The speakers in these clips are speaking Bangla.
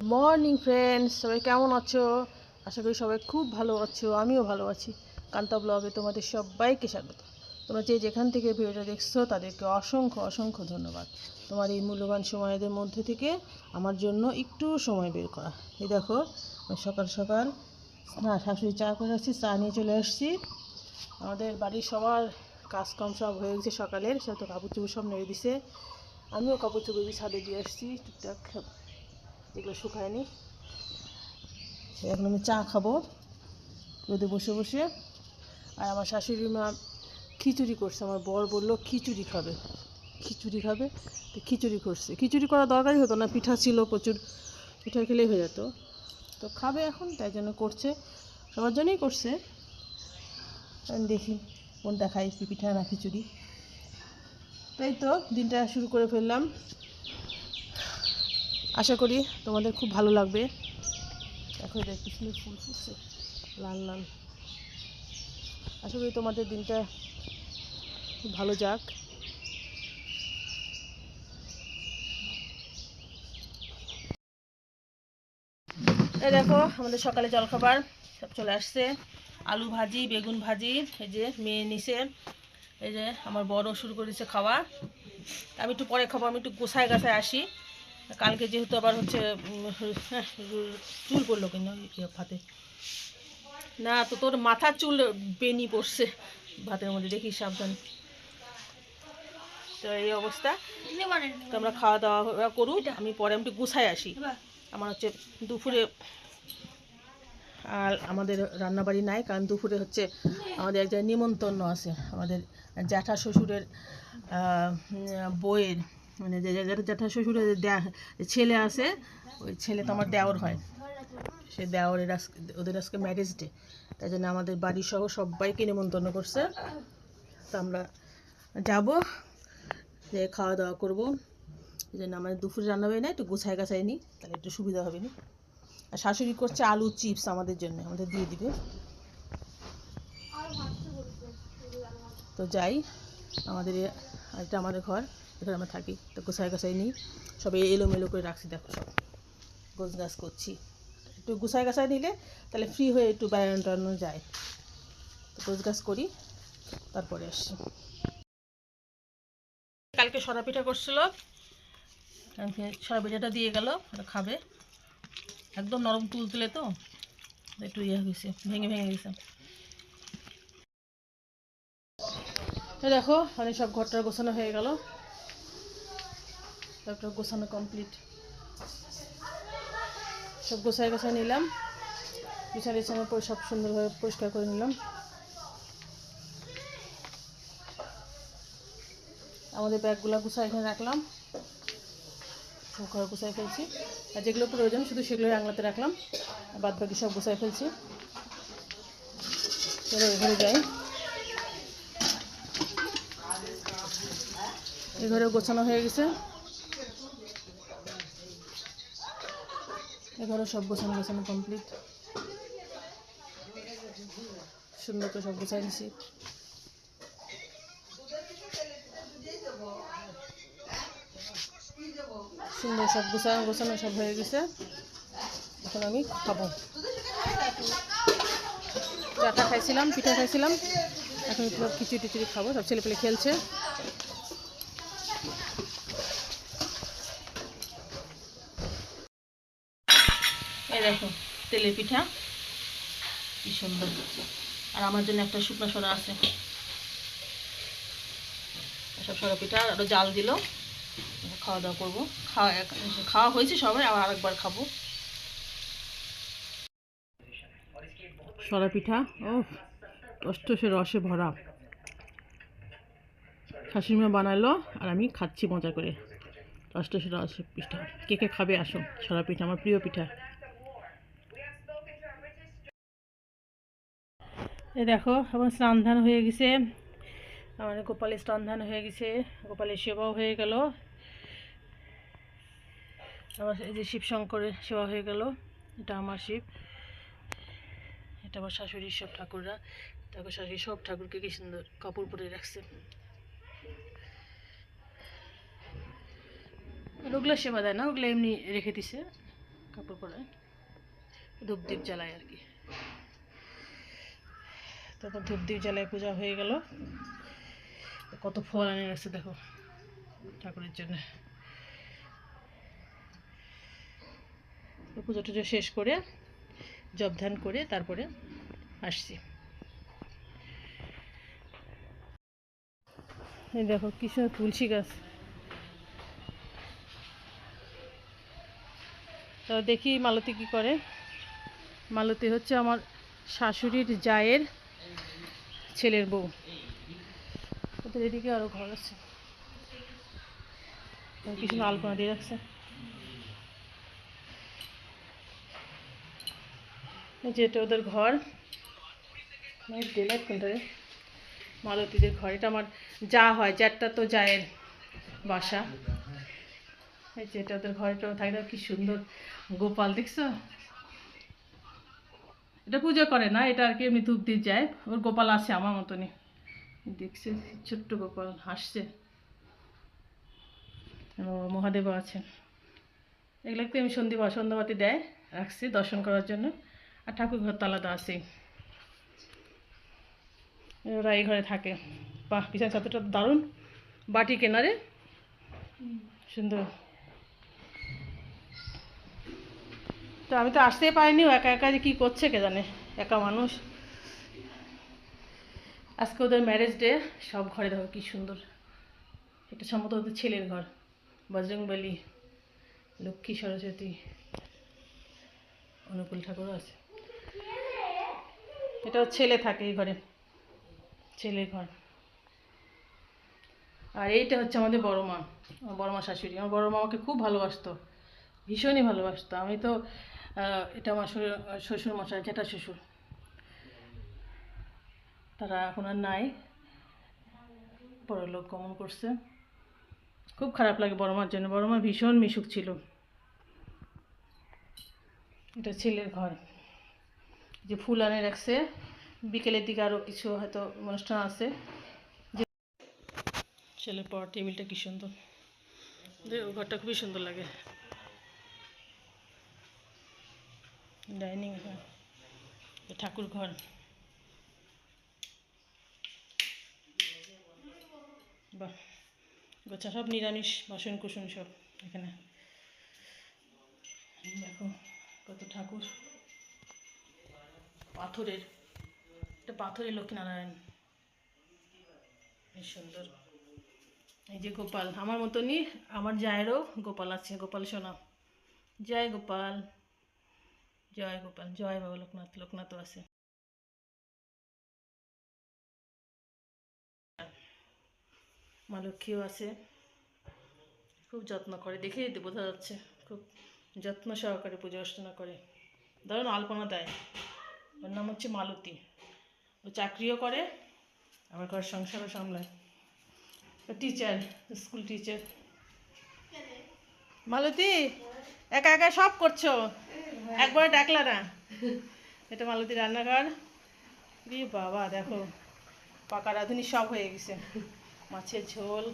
মর্নিং ফ্রেন্ডস, সবাই কেমন আছো? আশা করি সবাই খুব ভালো আছো। আমিও ভালো আছি। কান্তা ব্লগে তোমাদের সবাইকে স্বাগত। তোমরা যেখান থেকে ভিডিওটা দেখছো তাদেরকে অসংখ্য অসংখ্য ধন্যবাদ। তোমার এই মূল্যবান সময়ের মধ্যে থেকে আমার জন্য একটু সময় বের করা। এই দেখো, সকাল সকাল শাশুড়ি চা করে আসছি, চা নিয়ে চলে আসছি। আমাদের বাড়ির সবার কাজকর্ম সব হয়ে গেছে সকালের, সব তো কাপড় চোপড় সব নেড়ে দিছে। আমিও কাপড় চোপড় ছাদে দিয়ে আসছি টুকটাক, যেগুলো শুকায়নি। এখন আমি চা খাবো রোদে বসে বসে। আর আমার শাশুড়ি মা খিচুড়ি করছে। আমার বর বললো খিচুড়ি খাবে, তো খিচুড়ি করছে। খিচুড়ি করা দরকারই হতো না, পিঠা ছিল প্রচুর, পিঠা খেলেই হয়ে যেত। তো খাবে এখন, তাই জন্য করছে, সবার জন্যই করছে। দেখি কোনটা খাই, কি পিঠা না খিচুড়ি। তাই তো দিনটা শুরু করে ফেললাম। আশা করি তোমাদের খুব ভালো লাগবে। দেখো এটা কি সুন্দর ফুল ফুটছে, লাল লাল। আশা করি তোমাদের দিনটা খুব ভালো যাক। এই দেখো আমাদের সকালে জলখাবার সব চলে আসছে। আলু ভাজি, বেগুন ভাজি, এই যে মেয়ে নিচে, এই যে আমার বড় শুরু করেছে খাওয়া। আমি একটু পরে খাবো, আমি একটু গোছায় গাছায় আসি। কালকে যেহেতু আবার হচ্ছে চুল পড়লো কিনা ভাতে, না তো তোর মাথার চুল বেনি পড়ছে ভাতের মধ্যে, দেখিস সাবধান। তো এই অবস্থা, তো আমরা খাওয়া দাওয়া করুক, আমি পরে একটু গুছায় আসি। আমার হচ্ছে দুপুরে আর আমাদের রান্নাবাড়ি নাই, কারণ দুপুরে হচ্ছে আমাদের একটা নিমন্ত্রণ আছে। আমাদের জ্যাঠা শ্বশুরের বইয়ের, মানে জ্যাঠা শ্বশুরের ছেলে আছে, ওই ছেলে তো আমার দেওর হয়, সে দেওরের আজকে, ওদের আজকে ম্যারেজ ডে। তাই জন্য আমাদের বাড়ির সহ সবাইকে নিমন্ত্রণ করছে। তো আমরা যাব, যে খাওয়া দাওয়া করবো। এই জন্য আমাদের দুপুরে রান্নাবাড়ি নাই, একটু গোছায় গাছায় নিই, তাহলে একটু সুবিধা হবে না। আর শাশুড়ি করছে আলু চিপস আমাদের জন্য, আমাদের দিয়ে দিবে। তো যাই, আমাদের এটা আমাদের ঘর, এখানে আমরা থাকি। তো গোছায় গাছাই নিই, সব এলোমেলো করে রাখছি। দেখো সব গোছ গাছ করছি, একটু গোছায় গাছায় নিলে তাহলে ফ্রি হয়ে একটু বেড়ানো টানো যায়। তো গোছ গাছ করি, তারপরে আসছি। কালকে সরা পিঠা করছিল, সরা পিঠাটা দিয়ে গেল, ওটা খাবে। একদম নরম তুল তুলে, তো একটু ইয়ে হয়েছে, ভেঙে ভেঙে গেছে। দেখো অনেক সব ঘরটা গোছানো হয়ে গেল, তারপর গোছানো কমপ্লিট। সব গোছায় গোছায় নিলাম, বিছানা বিছানার পরে সব সুন্দরভাবে পরিষ্কার করে নিলাম। আমাদের ব্যাগগুলো গুছায় এখানে রাখলাম, সব ঘর গুছাই ফেলছি। আর যেগুলো প্রয়োজন শুধু সেগুলোই আংলাতে রাখলাম, আর বাদ বাকি সব গুছাই ফেলছি। চলো এঘরে যাই। এই ঘরে গোছানো হয়ে গেছে, এঘরে সব গোছানো গোছানো কমপ্লিট। সুন্দর করে সব গুছাই নিছি। সুন্দর সব গোছানো গোছানো সব হয়ে গেছে। এখন আমি খাবো। চাটা খাইছিলাম, পিঠা খাইছিলাম, এখন একটু খিচুড়ি টিচুড়ি খাবো। সব ছেলেপেলে খেলছে। এই দেখো তেলের পিঠা, কি সুন্দর। আর আমার জন্য একটা শুকনো সরা আছে, সব সরা পিঠা আরও জাল দিল। খাওয়া দাওয়া করবো, খাওয়া হয়েছে সবাই, আবার আরেকবার খাবো। সরা পিঠা ও টসটসে রসে ভরা, শাশুড়িমা বানালো আর আমি খাচ্ছি মজা করে। টসটসে রসে পিঠা, কে কে খাবে আসো। সরা পিঠা আমার প্রিয় পিঠা। এই দেখো আমার স্নান ধান হয়ে গেছে, আমার গোপালের স্নান ধান হয়ে গেছে, গোপালের সেবাও হয়ে গেল। আমার এই যে শিব শঙ্করের সেবা হয়ে গেল, এটা আমার শিব, এটা আমার শাশুড়ির সব ঠাকুররা। দেখো শাশুড়ি সব ঠাকুরকে কি সুন্দর কাপড় পরে রাখছে। ওগুলো সেবা দেয় না, ওগুলো এমনি রেখে দিছে। কাপড় পরায়, ধূপদীপ জ্বালায় আর কি। তারপর ধূপদীপ জ্বালায় পূজা হয়ে গেল। কত ফল এনে রাখছে দেখো ঠাকুরের জন্য। পুজো টুজো শেষ করে জপ ধ্যান করে তারপরে আসছি। এই দেখো কি সুন্দর তুলসী গাছ। তো দেখি মালতী কি করে। মালতী হচ্ছে আমার শাশুড়ির জায়ের ছেলের বউ। ওদের এদিকে আরও ঘর আছে, কি সুন্দর আলপনা দিয়ে রাখছে। যেটা ওদের ঘর, ডেলাইট কোনটা রে, মালতীদের ঘর। এটা আমার যা হয়, যারটা তো জায়ের বাসা। এই যেটা ওদের ঘরটাও থাকে, কি সুন্দর গোপাল দেখছো। এটা পুজো করে না, এটা আর কি এমনি ধূপ দিয়ে যায়। ওর গোপাল আছে আমার মতনই, দেখছে ছোট্ট গোপাল হাসছে। মহাদেবও আছে। এগুলো একটু আমি সন্ধ্যাবাতি দেয় রাখছি দর্শন করার জন্য। আর ঠাকুর ঘর তো আলাদা আছেই, ওরা এই ঘরে থাকে। বাহ, পিছনে ছাত্রটা দারুণ, বাটি কেনারে সুন্দর। তো আমি তো আসতেই পারিনি, একা একা যে কী করছে কে জানে, একা মানুষ। আজকে ওদের ম্যারেজ ডে, সব ঘরে দেখো কী সুন্দর। এটা সম্ভবত ওদের ছেলের ঘর। বজরংবলী, লক্ষ্মী, সরস্বতী, অনুকূল ঠাকুরও আছে। এটা ছেলে থাকে এই ঘরে, ছেলের ঘর। আর এইটা হচ্ছে আমাদের বড় মা, আমার বড় মা শাশুড়ি। আমার বড় মা আমাকে খুব ভালোবাসতো, ভীষণই ভালোবাসতো। আমি তো এটা আমার শ্বশুর মশাই, জেঠা শ্বশুর, তারা এখন আর নাই, পরলোক গমন করছে। খুব খারাপ লাগে বড় মার জন্য, বড় মা ভীষণ মিশুক ছিল। এটা ছেলের ঘর, যে ফুল আনে রাখছে। বিকেলের দিকে আরও কিছু হয়তো অনুষ্ঠান আছে। যে ছেলের পর টেবিলটা কি সুন্দর, ঘরটা খুবই সুন্দর লাগে। ডাইনিং ঘর, ঠাকুর ঘর। বাহ, গোছা সব নিরামিষ বাসন কুসন সব এখানে। দেখো কত ঠাকুর, পাথরের, এটা পাথরের লক্ষ্মীনারায়ণ, বেশ সুন্দর। এই যে গোপাল, আমার মতনই আমার জায়েরও গোপাল আছে, গোপাল সোনা। জয় গোপাল, জয় গোপাল, জয় বাবা লোকনাথ। লোকনাথও আছে। মা লক্ষ্মীও আছে, খুব যত্ন করে, দেখেই বোঝা যাচ্ছে খুব যত্ন সহকারে পুজো অর্চনা করে। ধরুন আলপনা দেয়। ওর নাম হচ্ছে মালতী। ও চাকরিও করে, আবার ঘর সংসারও সামলায়। Teacher, school teacher. মালতী একা একা সব করছো, একবার ডাকলা না। এটা মালতী রান্নাঘর। বাবা দেখো, পাকা রাঁধুনি সব হয়ে গেছে। মাছের ঝোল,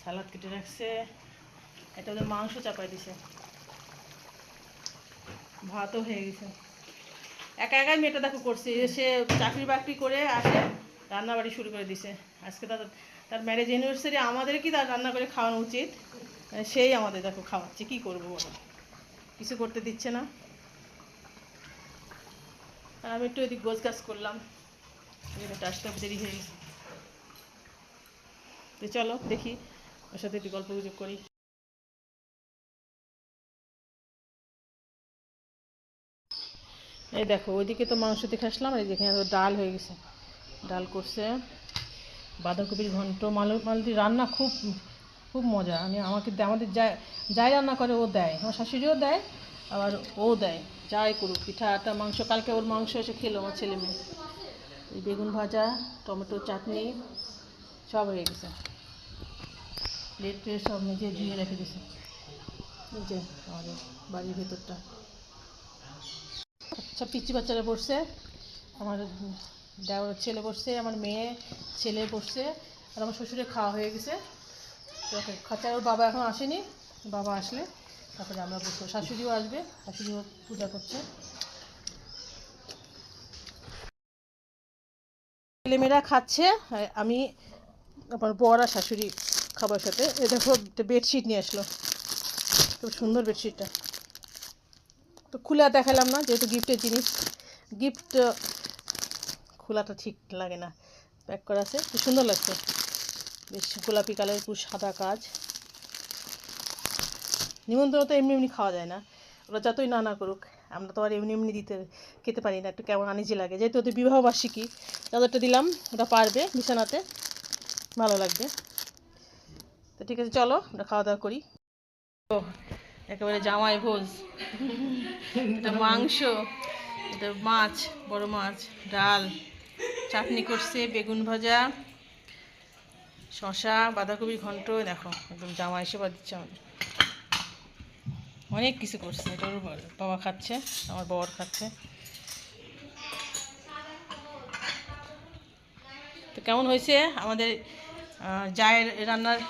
সালাদ কেটে রাখছে। এটা ওদের মাংস চাপাই দিছে, ভাতও হয়ে গেছে। একা একাই মেয়েটা দেখো করছে, সে চাকরি বাকরি করে আসে, রান্নাবাড়ি শুরু করে দিছে। আজকে তার ম্যারেজ অ্যানিভার্সারি, আমাদের কি তার রান্না করে খাওয়ানো উচিত? সেই আমাদের দেখো খাওয়াচ্ছে, কি করবো বলো, কিছু করতে দিচ্ছে না। আর আমি একটু এদিক গোছ গাছ করলাম, মেয়েটা আসতে দেরি হয়ে গেছে। তো চলো দেখি, ওর সাথে একটু গল্প গুজব করি। এই দেখো ওইদিকে তো মাংস দেখে আসলাম, এই যেখানে ডাল হয়ে গেছে, ডাল করছে। বাঁধাকপির ঘন্ট। মালতী রান্না খুব খুব মজা। আমাদের যাই রান্না করে ও দেয়, আমার শাশুড়িও দেয়, আবার ও দেয়, যাই করুক, পিঠা আটা মাংস। কালকে ওর মাংস এসে খেলো আমার ছেলে মেয়ে। এই বেগুন ভাজা, টমেটো চাটনি সব হয়ে গেছে। প্লেট প্লেট সব মেজে ধুয়ে রেখে দিয়েছে। এই যে আমাদের বাড়ির ভেতরটা। সব পিচ্চি বাচ্চারা বসছে, আমার দেওয়ার ছেলে বসছে, আমার মেয়ে ছেলে বসছে, আর আমার শ্বশুরের খাওয়া হয়ে গেছে। খাঁচার ওর বাবা এখন আসেনি, বাবা আসলে তারপরে আমরা বসবো, শাশুড়িও আসবে, শাশুড়িও পূজা করছে। ছেলেমেয়েরা খাচ্ছে, আর আমি আমার বর আর শাশুড়ি খাবার সাথে। এ দেখো বেডশিট নিয়ে আসলো, খুব সুন্দর বেডশিটটা। তো খুলে আর দেখালাম না, যেহেতু গিফটের জিনিস, গিফট খোলাটা ঠিক লাগে না, প্যাক করা আছে, খুব সুন্দর লাগছে, বেশ গোলাপি কালারের পুরো সাদা কাজ। নিমন্ত্রণ তো এমনি এমনি খাওয়া যায় না, ওরা যতই না করুক, আমরা তো আর এমনি এমনি খেতে পারি না, একটু কেমন আনিজি লাগে। যেহেতু ওদের বিবাহবার্ষিকী, চাদরটা দিলাম, ওটা পারবে বিছানাতে, ভালো লাগবে। তো ঠিক আছে, চলো আমরা খাওয়া দাওয়া করি। ও একেবারে জামাই ভোজ, এটা মাংস, এটা মাছ, বড় মাছ, ডাল, চাটনি করছে, বেগুন ভাজা, শশা, বাঁধাকপি ঘন্ট। দেখো একদম জামাই সেবা দিচ্ছে আমাদের, অনেক কিছু করছে। এটা ওর বাবা খাচ্ছে, আমার বর খাচ্ছে। তো কেমন হয়েছে আমাদের জায়ের রান্নার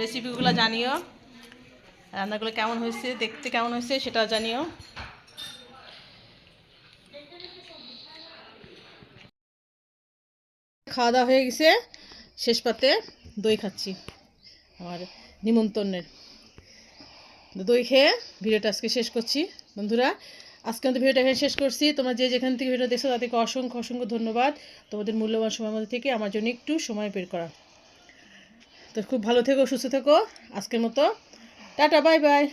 রেসিপিগুলো জানিও, রান্নাগুলো কেমন হয়েছে, দেখতে কেমন হয়েছে সেটা জানিও। খাওয়া দাওয়া হয়ে গেছে, শেষ পাতে দই খাচ্ছি আমার নিমন্ত্রণের। দই খেয়ে ভিডিওটা আজকে শেষ করছি বন্ধুরা। আজকে আমাদের ভিডিওটা এখানে শেষ করছি। তোমরা যে যেখান থেকে ভিডিও দেখছো তাদেরকে অসংখ্য অসংখ্য ধন্যবাদ, তোমাদের মূল্যবান সময়ের মধ্যে থেকে আমার জন্য একটু সময় বের করা। তো খুব ভালো থেকো, সুস্থ থেকো, আজকের মতো টাটা, বাই বাই।